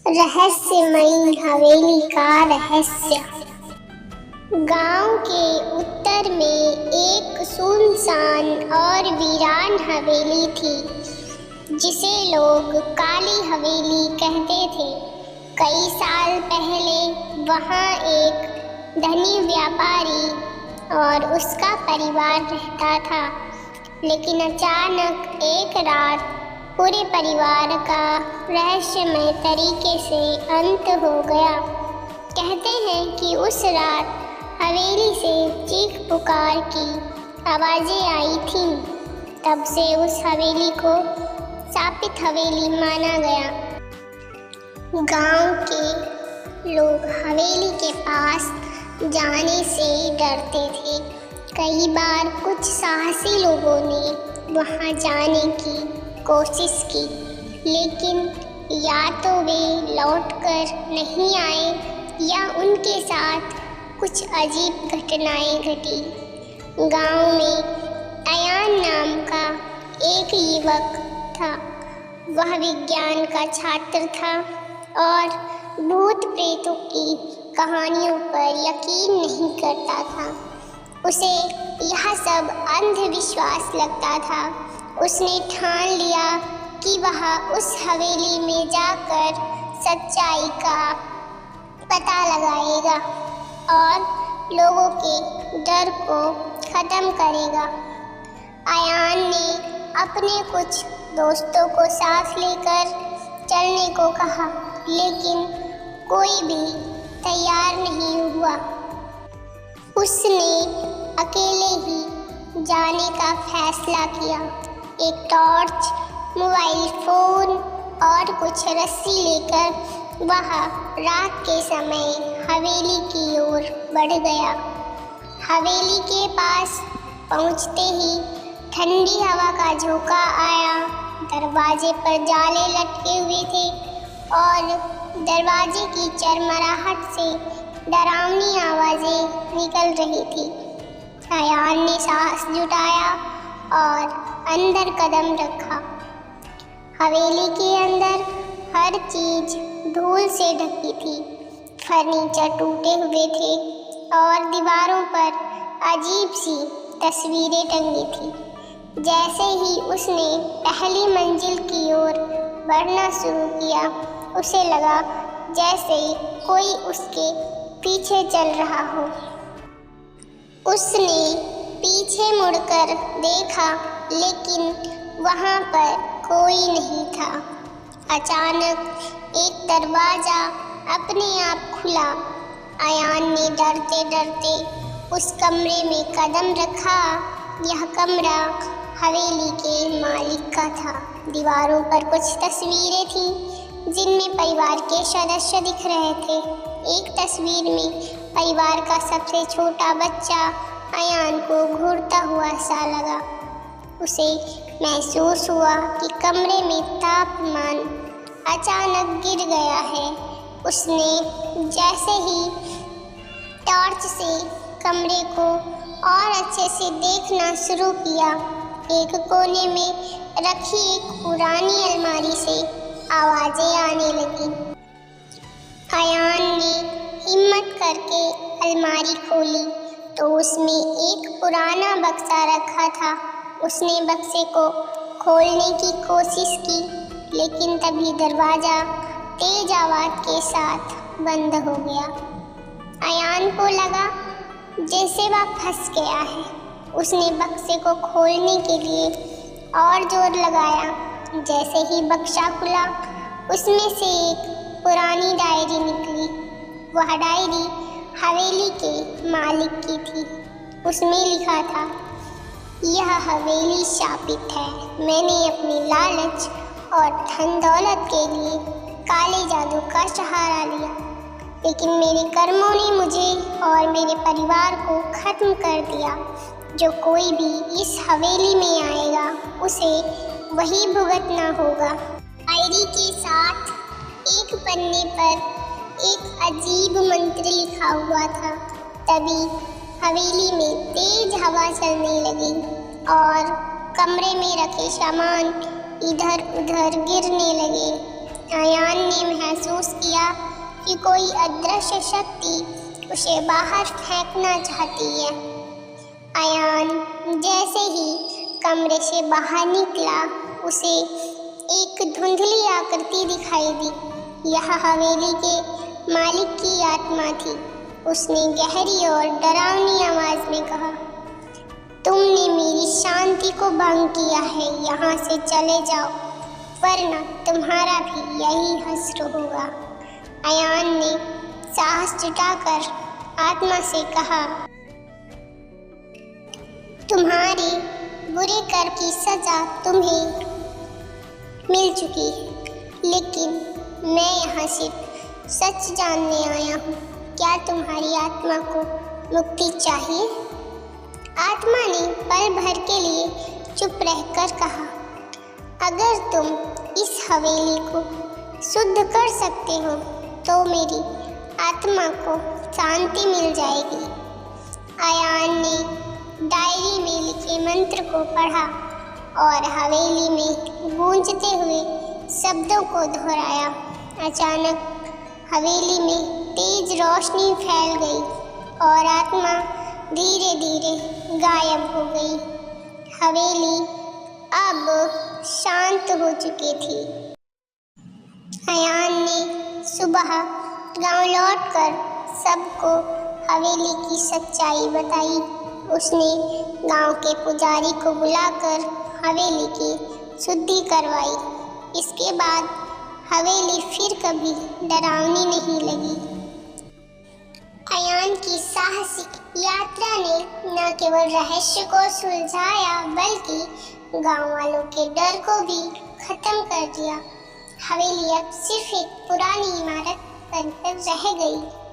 रहस्यमयी हवेली का रहस्य। गांव के उत्तर में एक सुनसान और वीरान हवेली थी जिसे लोग काली हवेली कहते थे। कई साल पहले वहां एक धनी व्यापारी और उसका परिवार रहता था, लेकिन अचानक एक रात पूरे परिवार का रहस्यमय तरीके से अंत हो गया। कहते हैं कि उस रात हवेली से चीख पुकार की आवाजें आई थीं। तब से उस हवेली को शापित हवेली माना गया। गांव के लोग हवेली के पास जाने से डरते थे। कई बार कुछ साहसी लोगों ने वहां जाने की कोशिश की, लेकिन या तो वे लौटकर नहीं आए या उनके साथ कुछ अजीब घटनाएं घटी। गांव में अयान नाम का एक युवक था। वह विज्ञान का छात्र था और भूत प्रेतों की कहानियों पर यकीन नहीं करता था। उसे यह सब अंधविश्वास लगता था। उसने ठान लिया कि वह उस हवेली में जाकर सच्चाई का पता लगाएगा और लोगों के डर को खत्म करेगा। अयान ने अपने कुछ दोस्तों को साथ लेकर चलने को कहा, लेकिन कोई भी तैयार नहीं हुआ। उसने अकेले ही जाने का फैसला किया। एक टॉर्च, मोबाइल फोन और कुछ रस्सी लेकर वह रात के समय हवेली की ओर बढ़ गया। हवेली के पास पहुंचते ही ठंडी हवा का झोंका आया। दरवाजे पर जाले लटके हुए थे और दरवाजे की चरमराहट से डरावनी आवाजें निकल रही थी। अयान ने साहस जुटाया और अंदर कदम रखा। हवेली के अंदर हर चीज धूल से ढकी थी। फर्नीचर टूटे हुए थे और दीवारों पर अजीब सी तस्वीरें टंगी थी। जैसे ही उसने पहली मंजिल की ओर बढ़ना शुरू किया, उसे लगा जैसे कोई उसके पीछे चल रहा हो। उसने पीछे मुड़कर देखा, लेकिन वहां पर कोई नहीं था। अचानक एक दरवाजा अपने आप खुला। अयान ने डरते डरते उस कमरे में कदम रखा। यह कमरा हवेली के मालिक का था। दीवारों पर कुछ तस्वीरें थीं जिनमें परिवार के सदस्य दिख रहे थे। एक तस्वीर में परिवार का सबसे छोटा बच्चा अयान को घूरता हुआ सा लगा। उसे महसूस हुआ कि कमरे में तापमान अचानक गिर गया है। उसने जैसे ही टॉर्च से कमरे को और अच्छे से देखना शुरू किया, एक कोने में रखी एक पुरानी अलमारी से आवाजें आने लगी। अयान ने हिम्मत करके अलमारी खोली तो उसमें एक पुराना बक्सा रखा था। उसने बक्से को खोलने की कोशिश की, लेकिन तभी दरवाजा तेज आवाज के साथ बंद हो गया। अयान को लगा जैसे वह फंस गया है। उसने बक्से को खोलने के लिए और जोर लगाया। जैसे ही बक्सा खुला, उसमें से एक पुरानी डायरी निकली। वह डायरी हवेली के मालिक की थी। उसमें लिखा था, यह हवेली शापित है। मैंने अपनी लालच और धन दौलत के लिए काले जादू का सहारा लिया, लेकिन मेरे कर्मों ने मुझे और मेरे परिवार को खत्म कर दिया। जो कोई भी इस हवेली में आएगा, उसे वही भुगतना होगा। डायरी के साथ एक पन्ने पर एक अजीब मंत्र लिखा हुआ था। तभी हवेली में तेज हवा चलने लगी और कमरे में रखे सामान इधर उधर गिरने लगे। अयान ने महसूस कि कोई अदृश्य शक्ति उसे बाहर फेंकना चाहती है। अयान जैसे ही कमरे से बाहर निकला, उसे एक धुंधली आकृति दिखाई दी। यह हवेली के मालिक की आत्मा थी। उसने गहरी और डरावनी आवाज में कहा, तुमने मेरी शांति को भंग किया है, यहाँ से चले जाओ, वरना तुम्हारा भी यही हश्र होगा। अयान ने साहस जुटाकर आत्मा से कहा, तुम्हारे बुरे कर्म की सजा तुम्हें मिल चुकी है, लेकिन मैं यहाँ सिर्फ सच जानने आया हूँ। क्या तुम्हारी आत्मा को मुक्ति चाहिए? आत्मा ने पल भर के लिए चुप रहकर कहा, अगर तुम इस हवेली को शुद्ध कर सकते हो तो मेरी आत्मा को शांति मिल जाएगी। अयान ने डायरी में लिखे मंत्र को पढ़ा और हवेली में गूंजते हुए शब्दों को दोहराया। अचानक हवेली में तेज रोशनी फैल गई और आत्मा धीरे धीरे गायब हो गई। हवेली अब शांत हो चुकी थी। अयान ने सुबह गांव लौटकर सबको हवेली की सच्चाई बताई। उसने गांव के पुजारी को बुलाकर हवेली की शुद्धि करवाई। इसके बाद हवेली फिर कभी डरावनी नहीं लगी। अयान की साहसिक यात्रा ने न केवल रहस्य को सुलझाया, बल्कि गांव वालों के डर को भी खत्म कर दिया। हवेली अब सिर्फ एक पुरानी इमारत बनकर रह गई।